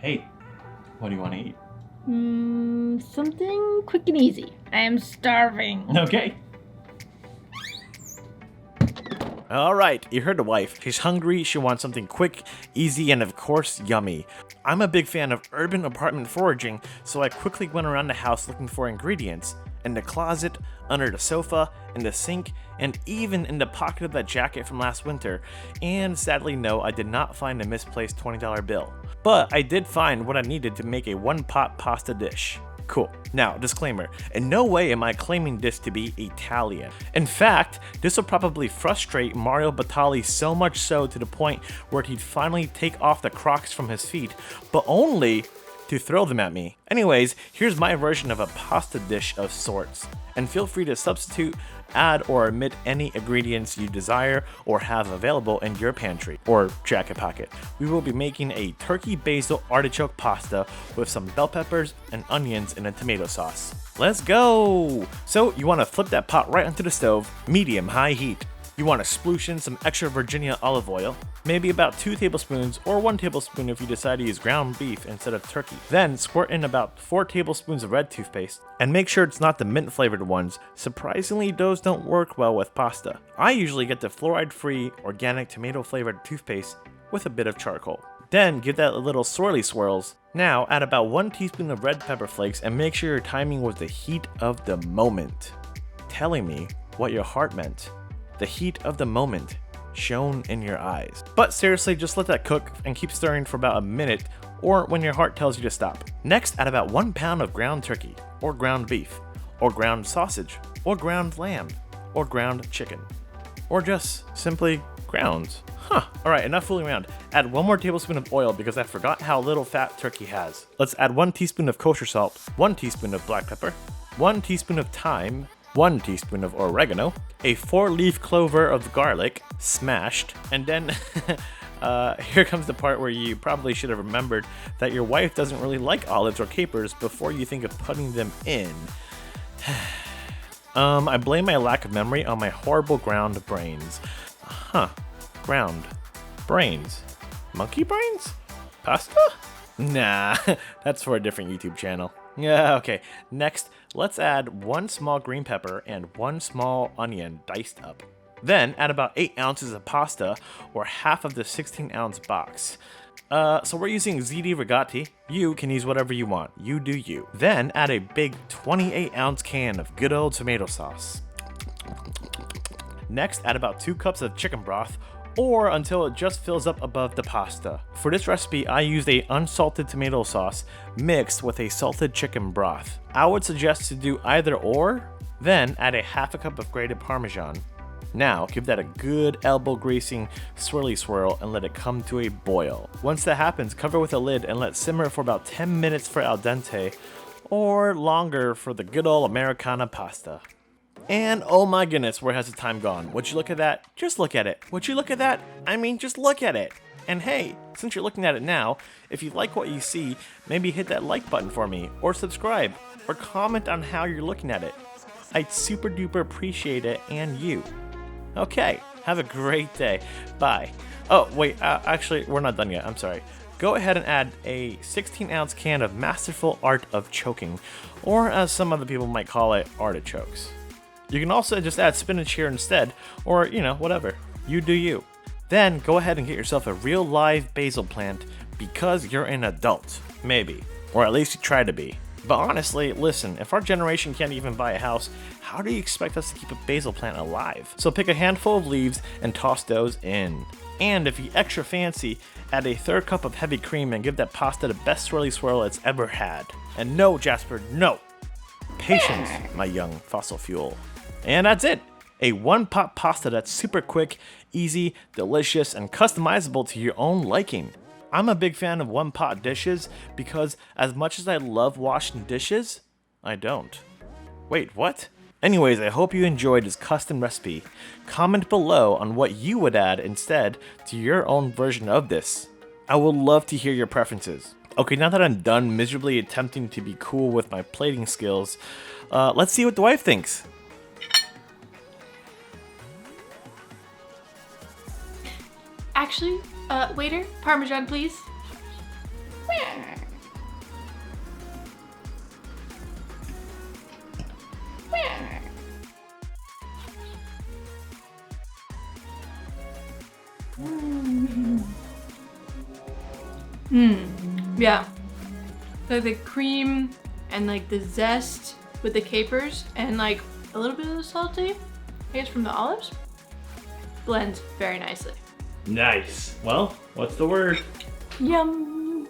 Hey, what do you want to eat? Something quick and easy. I am starving. Okay. All right, you heard the wife. She's hungry, she wants something quick, easy, and of course, yummy. I'm a big fan of urban apartment foraging, so I quickly went around the house looking for ingredients. In the closet, under the sofa, in the sink, and even in the pocket of that jacket from last winter. And sadly, no, I did not find a misplaced $20 bill. But I did find what I needed to make a one-pot pasta dish. Cool. Now, disclaimer, in no way am I claiming this to be Italian. In fact, this will probably frustrate Mario Batali so much so to the point where he'd finally take off the Crocs from his feet, but only to throw them at me. Anyways, here's my version of a pasta dish of sorts, and feel free to substitute, add, or omit any ingredients you desire or have available in your pantry or jacket pocket. We will be making a turkey basil artichoke pasta with some bell peppers and onions in a tomato sauce. Let's go! So you want to flip that pot right onto the stove, medium-high heat. You want to sploosh in some extra Virginia olive oil, maybe about 2 tablespoons or 1 tablespoon if you decide to use ground beef instead of turkey. Then squirt in about 4 tablespoons of red toothpaste, and make sure it's not the mint flavored ones. Surprisingly, those don't work well with pasta. I usually get the fluoride-free, organic tomato flavored toothpaste with a bit of charcoal. Then give that a little swirly swirls. Now add about 1 teaspoon of red pepper flakes and make sure your timing was the heat of the moment. Telling me what your heart meant. The heat of the moment shone in your eyes. But seriously, just let that cook and keep stirring for about a minute or when your heart tells you to stop. Next, add about 1 pound of ground turkey, or ground beef, or ground sausage, or ground lamb, or ground chicken, or just simply grounds. Alright, enough fooling around. Add 1 more tablespoon of oil because I forgot how little fat turkey has. Let's add 1 teaspoon of kosher salt, 1 teaspoon of black pepper, 1 teaspoon of thyme, 1 teaspoon of oregano, a 4-leaf clover of garlic, smashed, and then here comes the part where you probably should have remembered that your wife doesn't really like olives or capers before you think of putting them in. I blame my lack of memory on my horrible ground brains. Ground brains. Monkey brains? Pasta? Nah, that's for a different YouTube channel. Yeah, okay. Next, let's add 1 small green pepper and 1 small onion diced up. Then add about 8 ounces of pasta, or half of the 16-ounce box. So we're using Ziti Rigati. You can use whatever you want. You do you. Then add a big 28-ounce can of good old tomato sauce. Next, add about 2 cups of chicken broth, or until it just fills up above the pasta. For this recipe, I used a unsalted tomato sauce mixed with a salted chicken broth. I would suggest to do either or, then add a half a cup of grated Parmesan. Now, give that a good elbow greasing swirly swirl and let it come to a boil. Once that happens, cover with a lid and let simmer for about 10 minutes for al dente, or longer for the good old Americana pasta. And oh my goodness, where has the time gone? Would you look at that? Just look at it. Would you look at that? I mean, just look at it. And hey, since you're looking at it now, if you like what you see, maybe hit that like button for me, or subscribe, or comment on how you're looking at it. I'd super duper appreciate it, and you. Okay, have a great day. Bye. Oh, wait, actually, we're not done yet. I'm sorry. Go ahead and add a 16-ounce can of Masterful Art of Choking, or as some other people might call it, artichokes. You can also just add spinach here instead, or, whatever. You do you. Then go ahead and get yourself a real live basil plant because you're an adult. Maybe. Or at least you try to be. But honestly, listen, if our generation can't even buy a house, how do you expect us to keep a basil plant alive? So pick a handful of leaves and toss those in. And if you're extra fancy, add a 1/3 cup of heavy cream and give that pasta the best swirly swirl it's ever had. And no, Jasper, no! Patience, my young fossil fuel. And that's it! A one-pot pasta that's super quick, easy, delicious, and customizable to your own liking. I'm a big fan of one-pot dishes because as much as I love washing dishes, I don't. Wait, what? Anyways, I hope you enjoyed this custom recipe. Comment below on what you would add instead to your own version of this. I would love to hear your preferences. Okay, now that I'm done miserably attempting to be cool with my plating skills, let's see what the wife thinks. Actually, waiter, Parmesan, please. Yeah. Like the cream and like the zest with the capers and like a little bit of the salty, I guess from the olives, blends very nicely. Nice. Well, what's the word? Yum.